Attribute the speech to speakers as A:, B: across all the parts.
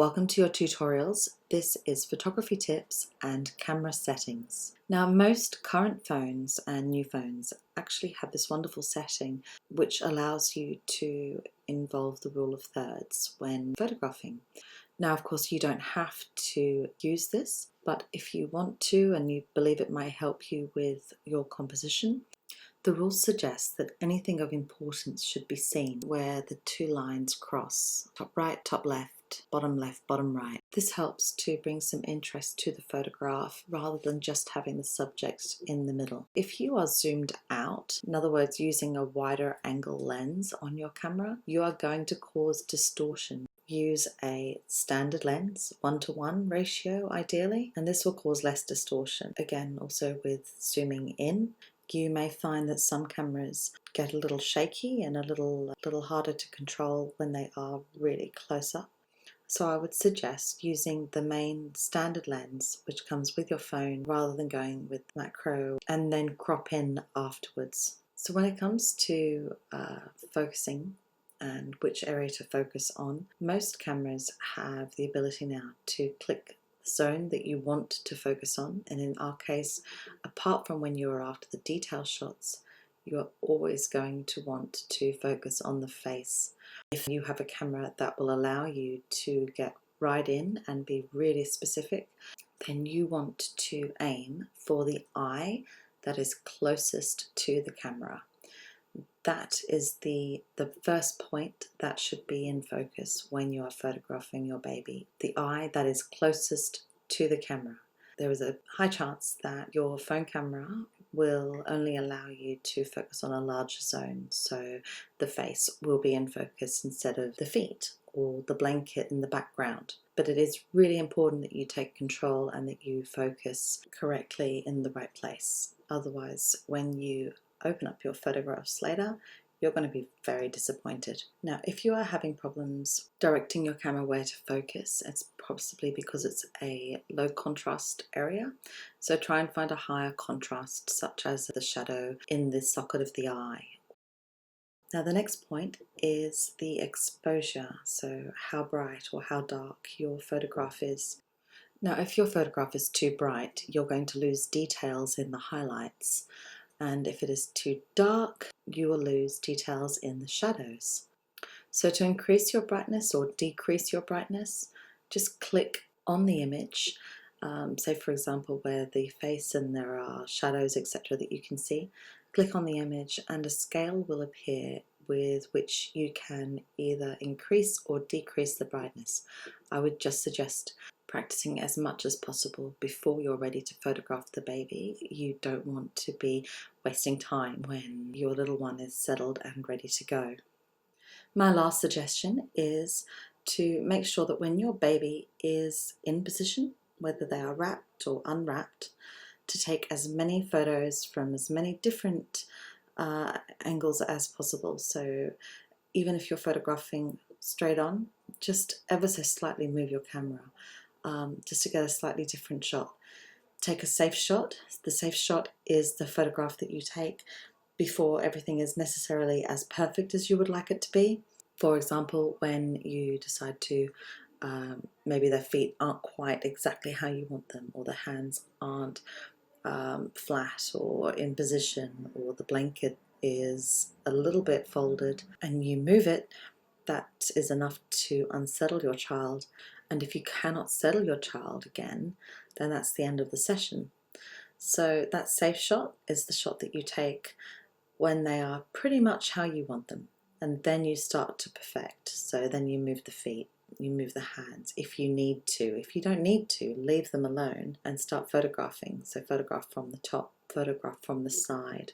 A: Welcome to your tutorials. This is photography tips and camera settings. Now, most current phones and new phones actually have this wonderful setting which allows you to involve the rule of thirds when photographing. Now, of course, you don't have to use this, but if you want to and you believe it might help you with your composition, the rules suggest that anything of importance should be seen where the two lines cross, top right, top left, bottom right. This helps to bring some interest to the photograph rather than just having the subject in the middle. If you are zoomed out, in other words using a wider angle lens on your camera, you are going to cause distortion. Use a standard lens, 1:1 ratio ideally, and this will cause less distortion. Again, also with zooming in, you may find that some cameras get a little shaky and a little harder to control when they are really close up. So I would suggest using the main standard lens which comes with your phone rather than going with macro and then crop in afterwards. So when it comes to focusing and which area to focus on, most cameras have the ability now to click zone that you want to focus on, and in our case, apart from when you are after the detail shots, you're always going to want to focus on the face. If you have a camera that will allow you to get right in and be really specific, then you want to aim for the eye that is closest to the camera. That is the first point that should be in focus when you are photographing your baby. The eye that is closest to the camera. There is a high chance that your phone camera will only allow you to focus on a larger zone, so the face will be in focus instead of the feet or the blanket in the background. But it is really important that you take control and that you focus correctly in the right place. Otherwise, when you open up your photographs later, you're going to be very disappointed. Now, if you are having problems directing your camera where to focus, it's possibly because it's a low contrast area. So try and find a higher contrast, such as the shadow in the socket of the eye. Now the next point is the exposure, so how bright or how dark your photograph is. Now, if your photograph is too bright, you're going to lose details in the highlights. And if it is too dark, you will lose details in the shadows. So to increase your brightness or decrease your brightness, just click on the image, say for example where the face and there are shadows etc. that you can see. Click on the image and a scale will appear with which you can either increase or decrease the brightness. I would just suggest practicing as much as possible before you're ready to photograph the baby. You don't want to be wasting time when your little one is settled and ready to go. My last suggestion is to make sure that when your baby is in position, whether they are wrapped or unwrapped, to take as many photos from as many different angles as possible. So even if you're photographing straight on, just ever so slightly move your camera just to get a slightly different shot. Take a safe shot. The safe shot is the photograph that you take before everything is necessarily as perfect as you would like it to be. For example, when you decide to maybe their feet aren't quite exactly how you want them, or the hands aren't flat or in position, or the blanket is a little bit folded and you move it, that is enough to unsettle your child. And if you cannot settle your child again, then that's the end of the session. So that safe shot is the shot that you take when they are pretty much how you want them, and then you start to perfect. So then you move the feet, you move the hands if you need to. If you don't need to, leave them alone and start photographing. So photograph from the top, photograph from the side,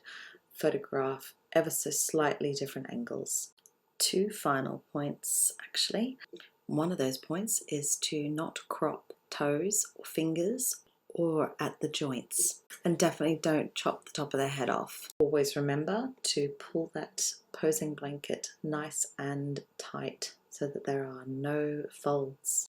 A: photograph ever so slightly different angles. Two final points actually. One of those points is to not crop toes or fingers or at the joints, and definitely don't chop the top of their head off. Always remember to pull that posing blanket nice and tight so that there are no folds.